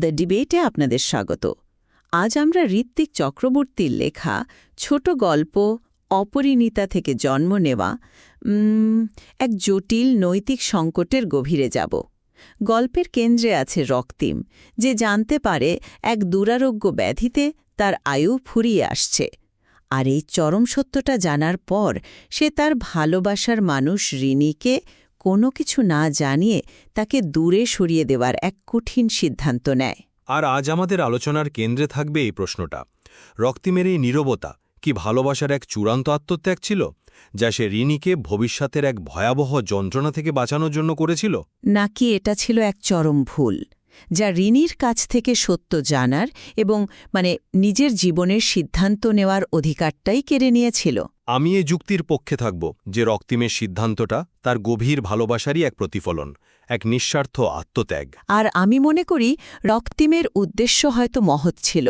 The ডিবেটে আপনাদের স্বাগত। আজ আমরা ঋত্বিক চক্রবর্তীর লেখা ছোট গল্প অপরিণীতা থেকে জন্ম নেওয়া এক জটিল নৈতিক সংকটের গভীরে যাব। গল্পের কেন্দ্রে আছে রক্তিম, যে জানতে পারে এক দুরারোগ্য ব্যাধিতে তার আয়ু ফুরিয়ে আসছে। আর এই চরম সত্যটা জানার পর সে তার ভালোবাসার মানুষ রিনিকে কোনো কিছু না জানিয়ে তাকে দূরে সরিয়ে দেওয়ার এক কঠিন সিদ্ধান্ত নেয়। আর আজ আমাদের আলোচনার কেন্দ্রে থাকবে এই প্রশ্নটা, রক্তিমের এই নীরবতা কি ভালোবাসার এক চূড়ান্ত আত্মত্যাগ ছিল, যা সে রিনিকে ভবিষ্যতের এক ভয়াবহ যন্ত্রণা থেকে বাঁচানোর জন্য করেছিল, নাকি এটা ছিল এক চরম ভুল, যা রিনির কাছ থেকে সত্য জানার এবং নিজের জীবনের সিদ্ধান্ত নেওয়ার অধিকারটাই কেড়ে নিয়েছিল? আমি এই যুক্তির পক্ষে থাকব যে রক্তিমের সিদ্ধান্তটা তার গভীর ভালোবাসারই এক প্রতিফলন, এক নিঃস্বার্থ আত্মত্যাগ। আর আমি মনে করি রক্তিমের উদ্দেশ্য হয়তো মহৎ ছিল,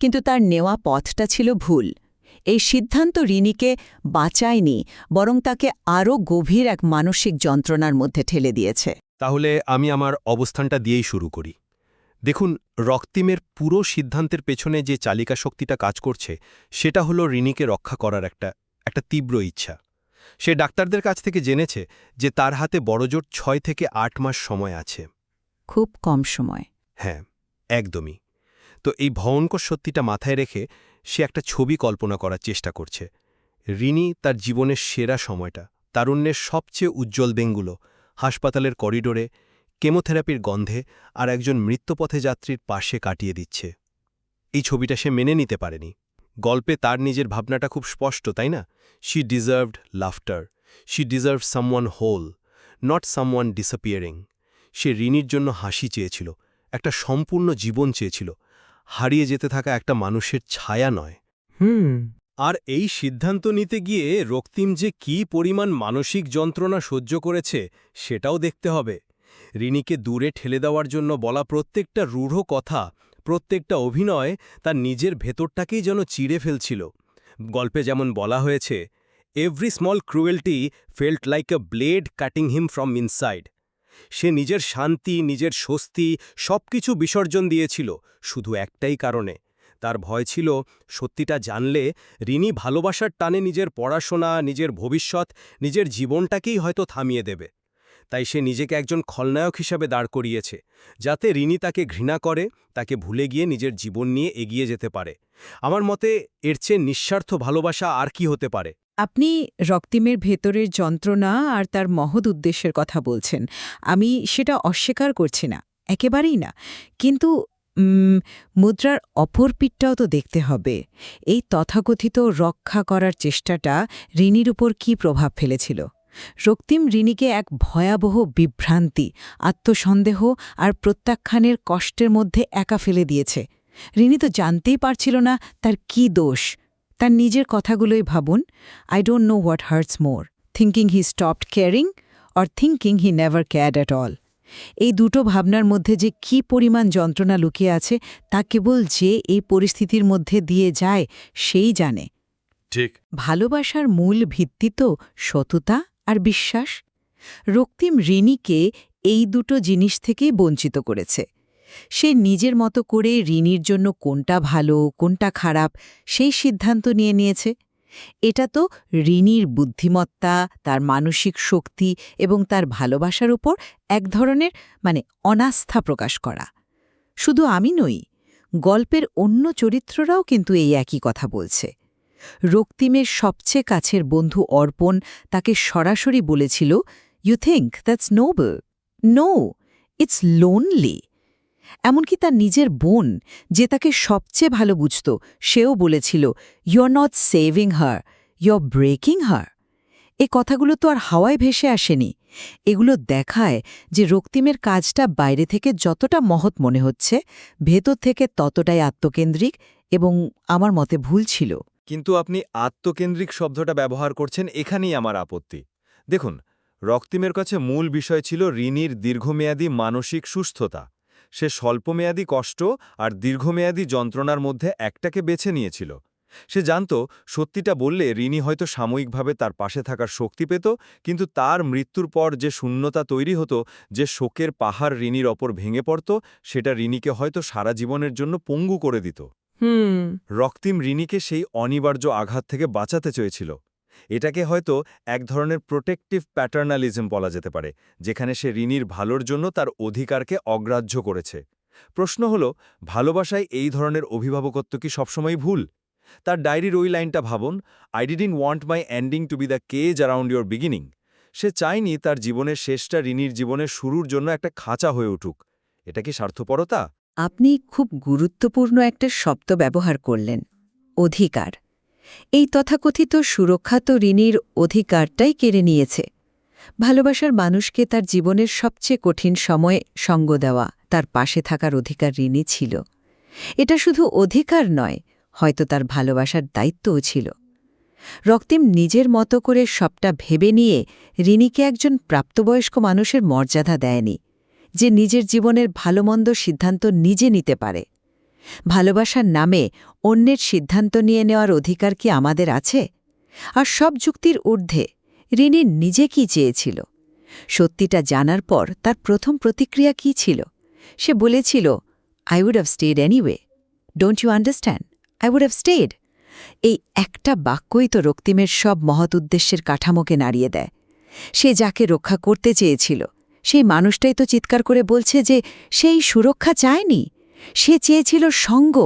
কিন্তু তার নেওয়া পথটা ছিল ভুল। এই সিদ্ধান্ত রিনিকে বাঁচায়নি, বরং তাকে আরও গভীর এক মানসিক যন্ত্রণার মধ্যে ঠেলে দিয়েছে। তাহলে আমি আমার অবস্থানটা দিয়েই শুরু করি। দেখুন, রক্তিমের পুরো সিদ্ধান্তের পেছনে যে চালিকা শক্তিটা কাজ করছে, সেটা হলো রিনিকে রক্ষা করার একটা তীব্র ইচ্ছা। সে ডাক্তারদের কাছ থেকে জেনেছে যে তার হাতে বড়জোর ৬ থেকে ৮ মাস সময় আছে। খুব কম সময়। হ্যাঁ, একদমই। তো এই ভয়ঙ্কর সত্যিটা মাথায় রেখে সে একটা ছবি কল্পনা করার চেষ্টা করছে। রিনি তার জীবনের সেরা সময়টা, তারুণ্যের সবচেয়ে উজ্জ্বল দিনগুলো হাসপাতালের করিডোরে, কেমোথেরাপির গন্ধে আর একজন মৃত্যুপথে যাত্রীর পাশে কাটিয়ে দিচ্ছে। এই ছবিটা সে মেনে নিতে পারেনি। গল্পে তার নিজের ভাবনাটা খুব স্পষ্ট, তাই না? She deserved laughter, she deserve someone whole, not someone disappearing. সে রিনির জন্য হাসি চেয়েছিল, একটা সম্পূর্ণ জীবন চেয়েছিল, হারিয়ে যেতে থাকা একটা মানুষের ছায়া নয়। আর এই সিদ্ধান্ত নিতে গিয়ে রক্তিম যে কী পরিমাণ মানসিক যন্ত্রণা সহ্য করেছে সেটাও দেখতে হবে। রিনিকে দূরে ঠেলে দেওয়ার জন্য বলা প্রত্যেকটা রূঢ় কথা, প্রত্যেকটা অভিনয় তার নিজের ভেতরটাকেই যেন চিড়ে ফেলছিল। গল্পে যেমন বলা হয়েছে, every small cruelty felt like a blade cutting him from inside. সে নিজের শান্তি, নিজের স্বস্তি সবকিছু বিসর্জন দিয়েছিল শুধু একটাই কারণে। তার ভয় ছিল সত্যিটা জানলে রিনি ভালোবাসার টানে নিজের পড়াশোনা, নিজের ভবিষ্যৎ, নিজের জীবনটাকেই হয়তো থামিয়ে দেবে। তাই সে নিজেকে একজন খলনায়ক হিসাবে দাঁড় করিয়েছে, যাতে রিনি তাকে ঘৃণা করে, তাকে ভুলে গিয়ে নিজের জীবন নিয়ে এগিয়ে যেতে পারে। আমার মতে এর চেয়ে নিঃস্বার্থ ভালোবাসা আর কি হতে পারে? আপনি রক্তিমের ভেতরের যন্ত্রণা আর তার মহৎ উদ্দেশ্যের কথা বলছেন। আমি সেটা অস্বীকার করছি না, একেবারেই না। কিন্তু মুদ্রার অপর পিঠটাও তো দেখতে হবে। এই তথাকথিত রক্ষা করার চেষ্টাটা রিনির উপর কী প্রভাব ফেলেছিল? রক্তিম রিনিকে এক ভয়াবহ বিভ্রান্তি, আত্মসন্দেহ আর প্রত্যাখ্যানের কষ্টের মধ্যে একা ফেলে দিয়েছে। রিনি তো জানতেই পারছিল না তার কী দোষ। তার নিজের কথাগুলোই ভাবুন, I don't know what hurts more, thinking he stopped caring or thinking he never cared at all. এই দুটো ভাবনার মধ্যে যে কী পরিমাণ যন্ত্রণা লুকিয়ে আছে তা কেবল যে এই পরিস্থিতির মধ্যে দিয়ে যায় সেই জানে। ঠিক। ভালোবাসার মূল ভিত্তি তো সততা আর বিশ্বাস। রক্তিম রিনিকে এই দুটো জিনিস থেকেই বঞ্চিত করেছে। সে নিজের মতো করে রিনির জন্য কোনটা ভালো কোনটা খারাপ সেই সিদ্ধান্ত নিয়েছে। এটা তো রিনির বুদ্ধিমত্তা, তার মানসিক শক্তি এবং তার ভালোবাসার উপর এক ধরনের অনাস্থা প্রকাশ করা। শুধু আমি নই, গল্পের অন্য চরিত্ররাও কিন্তু এই একই কথা বলছে। রক্তিমের সবচেয়ে কাছের বন্ধু অর্পণ তাকে সরাসরি বলেছিল, you think that's noble? No, it's lonely. এমনকি তার নিজের বোন, যে তাকে সবচেয়ে ভালো বুঝত, সেও বলেছিল, you are not saving her, you are breaking her. এ কথাগুলো তো আর হাওয়ায় ভেসে আসেনি। এগুলো দেখায় যে রক্তিমের কাজটা বাইরে থেকে যতটা মহৎ মনে হচ্ছে, ভেতর থেকে ততটাই আত্মকেন্দ্রিক এবং আমার মতে ভুল ছিল। কিন্তু আপনি আত্মকেন্দ্রিক শব্দটা ব্যবহার করছেন, এখানেই আমার আপত্তি। দেখুন, রক্তিমের কাছে মূল বিষয় ছিল রিনির দীর্ঘমেয়াদী মানসিক সুস্থতা। সে স্বল্পমেয়াদী কষ্ট আর দীর্ঘমেয়াদী যন্ত্রণার মধ্যে একটাকে বেছে নিয়েছিল। সে জানত সত্যিটা বললে রিনি হয়তো সাময়িকভাবে তার পাশে থাকার শক্তি পেত, কিন্তু তার মৃত্যুর পর যে শূন্যতা তৈরি হতো, যে শোকের পাহাড় রিনির ওপর ভেঙে পড়ত, সেটা রিনিকে হয়তো সারা জীবনের জন্য পঙ্গু করে দিত। রক্তিম রিনিকে সেই অনিবার্য আঘাত থেকে বাঁচাতে চেয়েছিল। এটাকে হয়তো এক ধরনের প্রোটেক্টিভ প্যাটার্নালিজম বলা যেতে পারে, যেখানে সে রিনির ভালোর জন্য তার অধিকারকে অগ্রাহ্য করেছে। প্রশ্ন হল, ভালোবাসায় এই ধরনের অভিভাবকত্ব কি সবসময় ভুল? তার ডায়েরির ওই লাইনটা ভাবুন, I didn't want my ending to be the cage around your beginning. সে চায়নি তার জীবনের শেষটা রিনির জীবনের শুরুর জন্য একটা খাঁচা হয়ে উঠুক। এটা কি স্বার্থপরতা? আপনি খুব গুরুত্বপূর্ণ একটা শব্দ ব্যবহার করলেন, অধিকার। এই তথাকথিত সুরক্ষা তো ঋণীর অধিকারটাই কেড়ে নিয়েছে। ভালোবাসার মানুষকে তার জীবনের সবচেয়ে কঠিন সময়ে সঙ্গ দেওয়া, তার পাশে থাকার অধিকার ঋণী ছিল। এটা শুধু অধিকার নয়, হয়তো তার ভালোবাসার দায়িত্বও ছিল। রক্তিম নিজের মতো করে সবটা ভেবে নিয়ে রিনিকে একজন প্রাপ্তবয়স্ক মানুষের মর্যাদা দেয়নি, যে নিজের জীবনের ভালোমন্দ সিদ্ধান্ত নিজে নিতে পারে। ভালোবাসার নামে অন্যের সিদ্ধান্ত নিয়ে নেওয়ার অধিকার কি আমাদের আছে? আর সব যুক্তির ঊর্ধ্বে রিনি নিজে কি চেয়েছিল? সত্যিটা জানার পর তার প্রথম প্রতিক্রিয়া কি ছিল? সে বলেছিল, I would have stayed anyway. Don't you understand? I would have stayed. এই একটা বাক্যই তো রক্তিমের সব মহৎ উদ্দেশ্যের কাঠামোকে নাড়িয়ে দেয়। সে যাকে রক্ষা করতে চেয়েছিল, সেই মানুষটাই তো চিৎকার করে বলছে যে সেই সুরক্ষা চায়নি, সে চেয়েছিল সঙ্গ,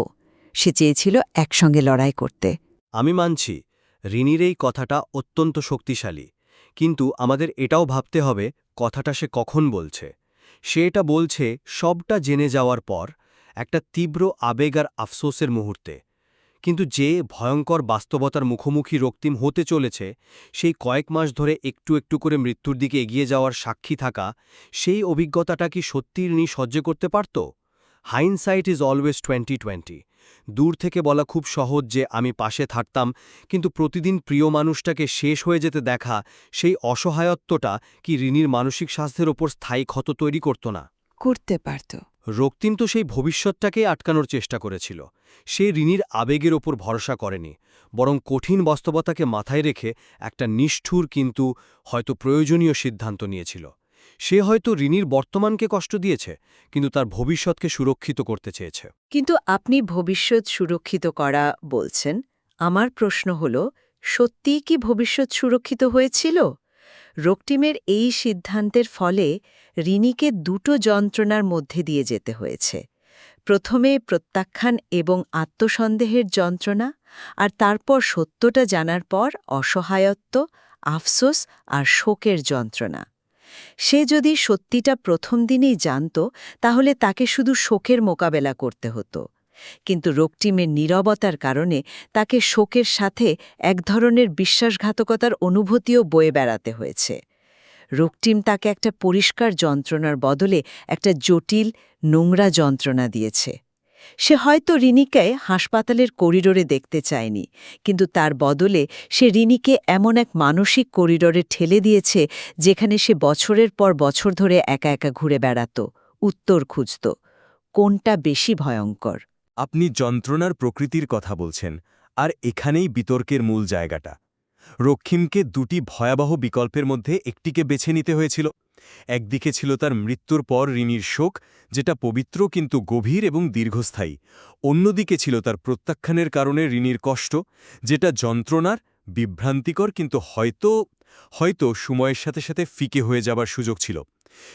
সে চেয়েছিল একসঙ্গে লড়াই করতে। আমি মানছি, রিনির এই কথাটা অত্যন্ত শক্তিশালী, কিন্তু আমাদের এটাও ভাবতে হবে কথাটা সে কখন বলছে। সে এটা বলছে সবটা জেনে যাওয়ার পর, একটা তীব্র আবেগ আর আফসোসের মুহূর্তে। কিন্তু যে ভয়ঙ্কর বাস্তবতার মুখোমুখি রক্তিম হতে চলেছে, সেই কয়েক মাস ধরে একটু একটু করে মৃত্যুর দিকে এগিয়ে যাওয়ার সাক্ষী থাকা, সেই অভিজ্ঞতাটা কি সত্যি রিনি সহ্য করতে পারত? হাইন্ডসাইট ইজ অলওয়েজ 2020। দূর থেকে বলা খুব সহজ যে আমি পাশে থাকতাম, কিন্তু প্রতিদিন প্রিয় মানুষটাকে শেষ হয়ে যেতে দেখা, সেই অসহায়ত্বটা কি রিনির মানসিক স্বাস্থ্যের ওপর স্থায়ী ক্ষত তৈরি করত না? করতে পারত। রক্তিম তো সেই ভবিষ্যৎটাকেই আটকানোর চেষ্টা করেছিল। সে রিনির আবেগের ওপর ভরসা করেনি, বরং কঠিন বাস্তবতাকে মাথায় রেখে একটা নিষ্ঠুর কিন্তু হয়তো প্রয়োজনীয় সিদ্ধান্ত নিয়েছিল। সে হয়তো রিনির বর্তমানকে কষ্ট দিয়েছে, কিন্তু তার ভবিষ্যৎকে সুরক্ষিত করতে চেয়েছে। কিন্তু আপনি ভবিষ্যৎ সুরক্ষিত করা বলছেন। আমার প্রশ্ন হল, সত্যিই কি ভবিষ্যৎ সুরক্ষিত হয়েছিল? রক্তিমের এই সিদ্ধান্তের ফলে রিনিকে দুটো যন্ত্রণার মধ্যে দিয়ে যেতে হয়েছে। প্রথমে প্রত্যাখ্যান এবং আত্মসন্দেহের যন্ত্রণা, আর তারপর সত্যটা জানার পর অসহায়ত্ব, আফসোস আর শোকের যন্ত্রণা। সে যদি সত্যিটা প্রথম দিনেই জানত, তাহলে তাকে শুধু শোকের মোকাবেলা করতে হতো। কিন্তু রক্তিমের নীরবতার কারণে তাকে শোকের সাথে এক ধরনের বিশ্বাসঘাতকতার অনুভূতিও বয়ে বেড়াতে হয়েছে। রক্তিম তাকে একটা পরিষ্কার যন্ত্রণার বদলে একটা জটিল, নোংরা যন্ত্রণা দিয়েছে। সে হয়তো রিনিকে হাসপাতালের করিডোরে দেখতে চায়নি, কিন্তু তার বদলে সে রিনিকে এমন এক মানসিক করিডোরে ঠেলে দিয়েছে, যেখানে সে বছরের পর বছর ধরে একা একা ঘুরে বেড়াত, উত্তর খুঁজত। কোনটা বেশি ভয়ঙ্কর? আপনি যন্ত্রণার প্রকৃতির কথা বলছেন, আর এখানেই বিতর্কের মূল জায়গাটা। রক্তিমকে দুটি ভয়াবহ বিকল্পের মধ্যে একটিকে বেছে নিতে হয়েছিল। একদিকে ছিল তার মৃত্যুর পর রিনির শোক, যেটা পবিত্র কিন্তু গভীর এবং দীর্ঘস্থায়ী। অন্যদিকে ছিল তার প্রত্যাখ্যানের কারণে রিনির কষ্ট, যেটা যন্ত্রণার, বিভ্রান্তিকর, কিন্তু হয়তো সময়ের সাথে সাথে ফিকে হয়ে যাবার সুযোগ ছিল।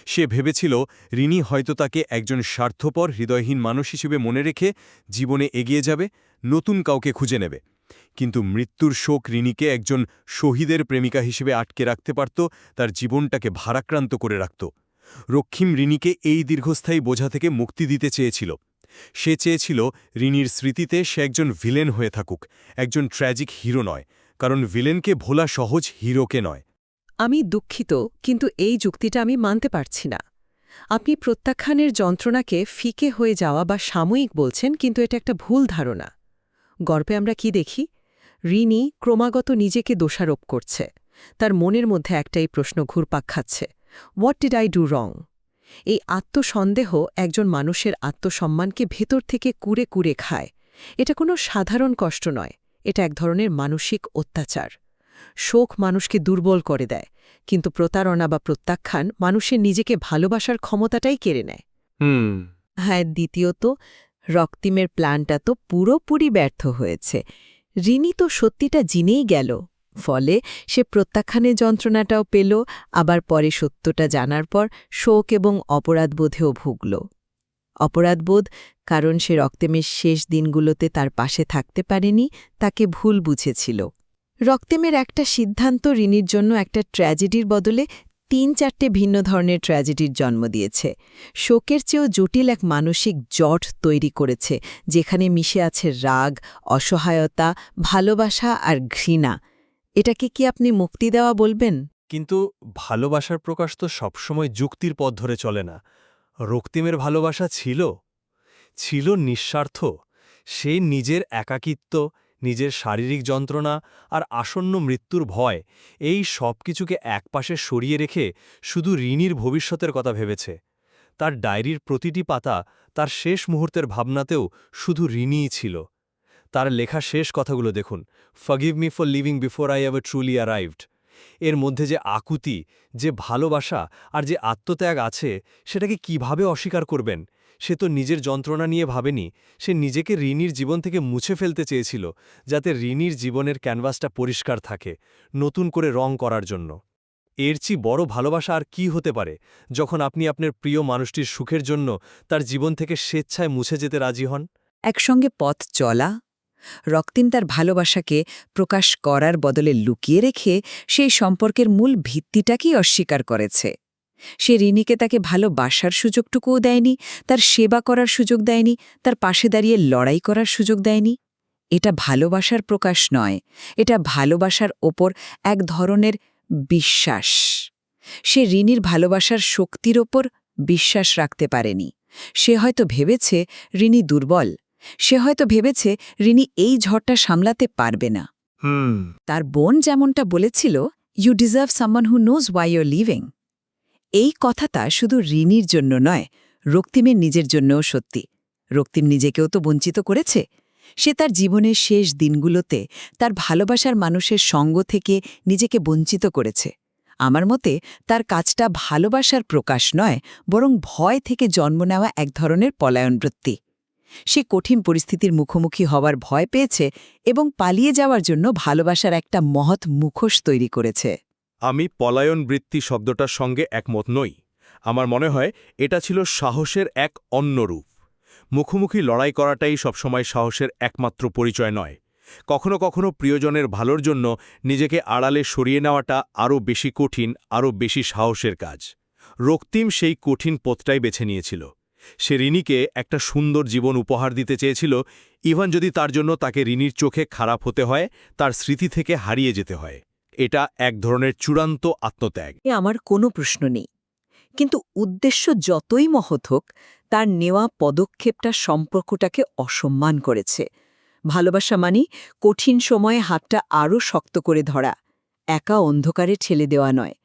সে ভেবেছিল রিনি হয়তো তাকে একজন স্বার্থপর, হৃদয়হীন মানুষ হিসেবে মনে রেখে জীবনে এগিয়ে যাবে, নতুন কাউকে খুঁজে নেবে। কিন্তু মৃত্যুর শোক রিনিকে একজন শহীদের প্রেমিকা হিসেবে আটকে রাখতে পারত, তার জীবনটাকে ভারাক্রান্ত করে রাখত। রক্তিম রিনিকে এই দীর্ঘস্থায়ী বোঝা থেকে মুক্তি দিতে চেয়েছিল। সে চেয়েছিল রিনির স্মৃতিতে সে একজন ভিলেন হয়ে থাকুক, একজন ট্র্যাজিক হিরো নয়, কারণ ভিলেনকে ভোলা সহজ, হিরোকে নয়। আমি দুঃখিত, কিন্তু এই যুক্তিটা আমি মানতে পারছি না। আপনি প্রত্যাখ্যানের যন্ত্রণাকে ফিকে হয়ে যাওয়া বা সাময়িক বলছেন, কিন্তু এটা একটা ভুল ধারণা। গল্পে আমরা কি দেখি? রিনি ক্রমাগত নিজেকে দোষারোপ করছে। তার মনের মধ্যে একটাই প্রশ্ন ঘুরপাক খাচ্ছে, হোয়াট ডিড আই ডু রং? এই আত্মসন্দেহ একজন মানুষের আত্মসম্মানকে ভেতর থেকে কুরে কুরে খায়। এটা কোনো সাধারণ কষ্ট নয়, এটা এক ধরনের মানসিক অত্যাচার। শোক মানুষকে দুর্বল করে দেয়, কিন্তু প্রতারণা বা প্রত্যাখ্যান মানুষের নিজেকে ভালোবাসার ক্ষমতাটাই কেড়ে নেয়। হ্যাঁ, দ্বিতীয়ত, রক্তিমের প্ল্যানটা তো পুরোপুরি ব্যর্থ হয়েছে। রিনি তো সত্যিটা জেনেই গেল, ফলে সে প্রত্যাখ্যানের যন্ত্রণাটাও পেল, আবার পরে সত্যটা জানার পর শোক এবং অপরাধবোধেও ভুগল। অপরাধবোধ, কারণ সে রক্তিমের শেষ দিনগুলোতে তার পাশে থাকতে পারেনি, তাকে ভুল বুঝেছিল। রক্তিমের একটা সিদ্ধান্ত রিনির জন্য একটা ট্র্যাজেডির বদলে ৩-৪টে ভিন্ন ধরনের ট্র্যাজেডির জন্ম দিয়েছে। শোকের চেয়েও জটিল এক মানসিক জট তৈরি করেছে, যেখানে মিশে আছে রাগ, অসহায়তা, ভালোবাসা আর ঘৃণা। এটাকে কি আপনি মুক্তি দেওয়া বলবেন? কিন্তু ভালোবাসার প্রকাশ তো সবসময় যুক্তির পথ ধরে চলে না। রক্তিমের ভালোবাসা ছিল নিঃস্বার্থ। সে নিজের একাকিত্ব, নিজের শারীরিক যন্ত্রণা আর আসন্ন মৃত্যুর ভয়, এই সব কিছুকে একপাশে সরিয়ে রেখে শুধু রিনির ভবিষ্যতের কথা ভেবেছে। তার ডায়েরির প্রতিটি পাতা, তার শেষ মুহূর্তের ভাবনাতেও শুধু রিনিই ছিল। তার লেখা শেষ কথাগুলো দেখুন, forgive me for living before I ever truly arrived. এর মধ্যে যে আকুতি, যে ভালোবাসা আর যে আত্মত্যাগ আছে, সেটাকে কিভাবে অস্বীকার করবেন? সে তো নিজের যন্ত্রণা নিয়ে ভাবেনি, সে নিজেকে রিনির জীবন থেকে মুছে ফেলতে চেয়েছিল, যাতে রিনির জীবনের ক্যানভাসটা পরিষ্কার থাকে, নতুন করে রং করার জন্য। এর চেয়ে বড় ভালোবাসা আর কি হতে পারে, যখন আপনি আপনার প্রিয় মানুষটির সুখের জন্য তার জীবন থেকে স্বেচ্ছায় মুছে যেতে রাজি হন? একসঙ্গে পথ চলা। রক্তিম তার ভালোবাসাকে প্রকাশ করার বদলে লুকিয়ে রেখে সেই সম্পর্কের মূল ভিত্তিটাকেই অস্বীকার করেছে। সে রিনিকে তাকে ভালোবাসার সুযোগটুকুও দেয়নি, তার সেবা করার সুযোগ দেয়নি, তার পাশে দাঁড়িয়ে লড়াই করার সুযোগ দেয়নি। এটা ভালোবাসার প্রকাশ নয়, এটা ভালোবাসার ওপর এক ধরনের বিশ্বাস। সে রিনির ভালোবাসার শক্তির ওপর বিশ্বাস রাখতে পারেনি। সে হয়তো ভেবেছে রিনি দুর্বল, সে হয়তো ভেবেছে রিনি এই ঝড়টা সামলাতে পারবে না। তার বোন যেমনটা বলেছিল, you deserve someone who knows why you're living. এই কথাটা শুধু রিনির জন্য নয়, রক্তিমের নিজের জন্যও সত্যি। রক্তিম নিজেকেও তো বঞ্চিত করেছে। সে তার জীবনের শেষ দিনগুলোতে তার ভালোবাসার মানুষের সঙ্গ থেকে নিজেকে বঞ্চিত করেছে। আমার মতে তার কাজটা ভালোবাসার প্রকাশ নয়, বরং ভয় থেকে জন্ম নেওয়া এক ধরনের পলায়নবৃত্তি। সে কঠিন পরিস্থিতির মুখোমুখি হওয়ার ভয় পেয়েছে এবং পালিয়ে যাওয়ার জন্য ভালোবাসার একটা মহৎ মুখোশ তৈরি করেছে। আমি পলায়ন বৃত্তি শব্দটার সঙ্গে একমত নই। আমার মনে হয় এটা ছিল সাহসের এক অন্য রূপ। মুখোমুখি লড়াই করাটাই সবসময় সাহসের একমাত্র পরিচয় নয়। কখনো কখনো প্রিয়জনের ভালোর জন্য নিজেকে আড়ালে সরিয়ে নেওয়াটা আরও বেশি কঠিন, আরও বেশি সাহসের কাজ। রক্তিম সেই কঠিন পথটাই বেছে নিয়েছিল। সে রিনিকে একটা সুন্দর জীবন উপহার দিতে চেয়েছিল, ইভান যদি তার জন্য তাকে রিনির চোখে খারাপ হতে হয়, তার স্মৃতি থেকে হারিয়ে যেতে হয়। এটা এক ধরনের চূড়ান্ত আত্মত্যাগ। আমার কোনো প্রশ্ন নেই, কিন্তু উদ্দেশ্য যতই মহৎ হোক, তার নেওয়া পদক্ষেপটা সম্পর্কটাকে অসম্মান করেছে। ভালোবাসা মানে কঠিন সময়ে হাতটা আরও শক্ত করে ধরা, একা অন্ধকারে ঠেলে দেওয়া নয়।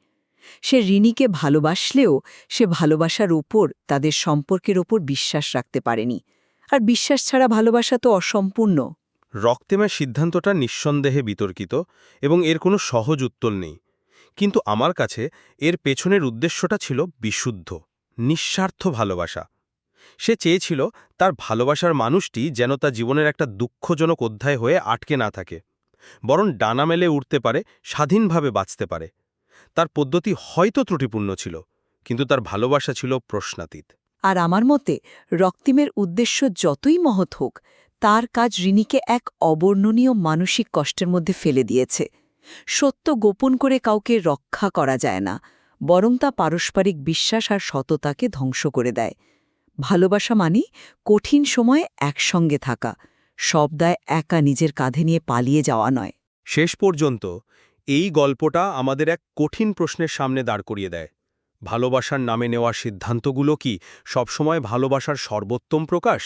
সে রিনিকে ভালোবাসলেও সে ভালোবাসার উপর, তাদের সম্পর্কের ওপর বিশ্বাস রাখতে পারেনি। আর বিশ্বাস ছাড়া ভালোবাসা তো অসম্পূর্ণ। রক্তিমের সিদ্ধান্তটা নিঃসন্দেহে বিতর্কিত এবং এর কোনো সহজ উত্তর নেই। কিন্তু আমার কাছে এর পেছনের উদ্দেশ্যটা ছিল বিশুদ্ধ, নিঃস্বার্থ ভালোবাসা। সে চেয়েছিল তার ভালোবাসার মানুষটি যেন তার জীবনের একটা দুঃখজনক অধ্যায় হয়ে আটকে না থাকে, বরং ডানা মেলে উঠতে পারে, স্বাধীনভাবে বাঁচতে পারে। তার পদ্ধতি হয়তো ত্রুটিপূর্ণ ছিল, কিন্তু তার ভালোবাসা ছিল প্রশ্নাতীত। আর আমার মতে রক্তিমের উদ্দেশ্য যতই মহৎ হোক, তার কাজ রিনিকে এক অবর্ণনীয় মানসিক কষ্টের মধ্যে ফেলে দিয়েছে। সত্য গোপন করে কাউকে রক্ষা করা যায় না, বরং তা পারস্পরিক বিশ্বাস আর সততাকে ধ্বংস করে দেয়। ভালোবাসা মানে কঠিন সময়ে একসঙ্গে থাকা, সব দায় একা নিজের কাঁধে নিয়ে পালিয়ে যাওয়া নয়। শেষ পর্যন্ত এই গল্পটা আমাদের এক কঠিন প্রশ্নের সামনে দাঁড় করিয়ে দেয়। ভালোবাসার নামে নেওয়া সিদ্ধান্তগুলো কি সবসময় ভালোবাসার সর্বোত্তম প্রকাশ?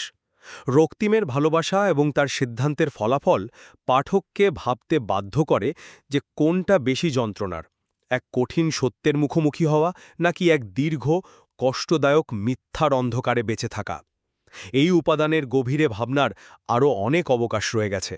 রক্তিমের ভালোবাসা এবং তার সিদ্ধান্তের ফলাফল পাঠককে ভাবতে বাধ্য করে যে কোনটা বেশি যন্ত্রণার, এক কঠিন সত্যের মুখোমুখি হওয়া নাকি এক দীর্ঘ, কষ্টদায়ক মিথ্যার অন্ধকারে বেঁচে থাকা। এই উপাদানের গভীরে ভাবনার আরও অনেক অবকাশ রয়ে গেছে।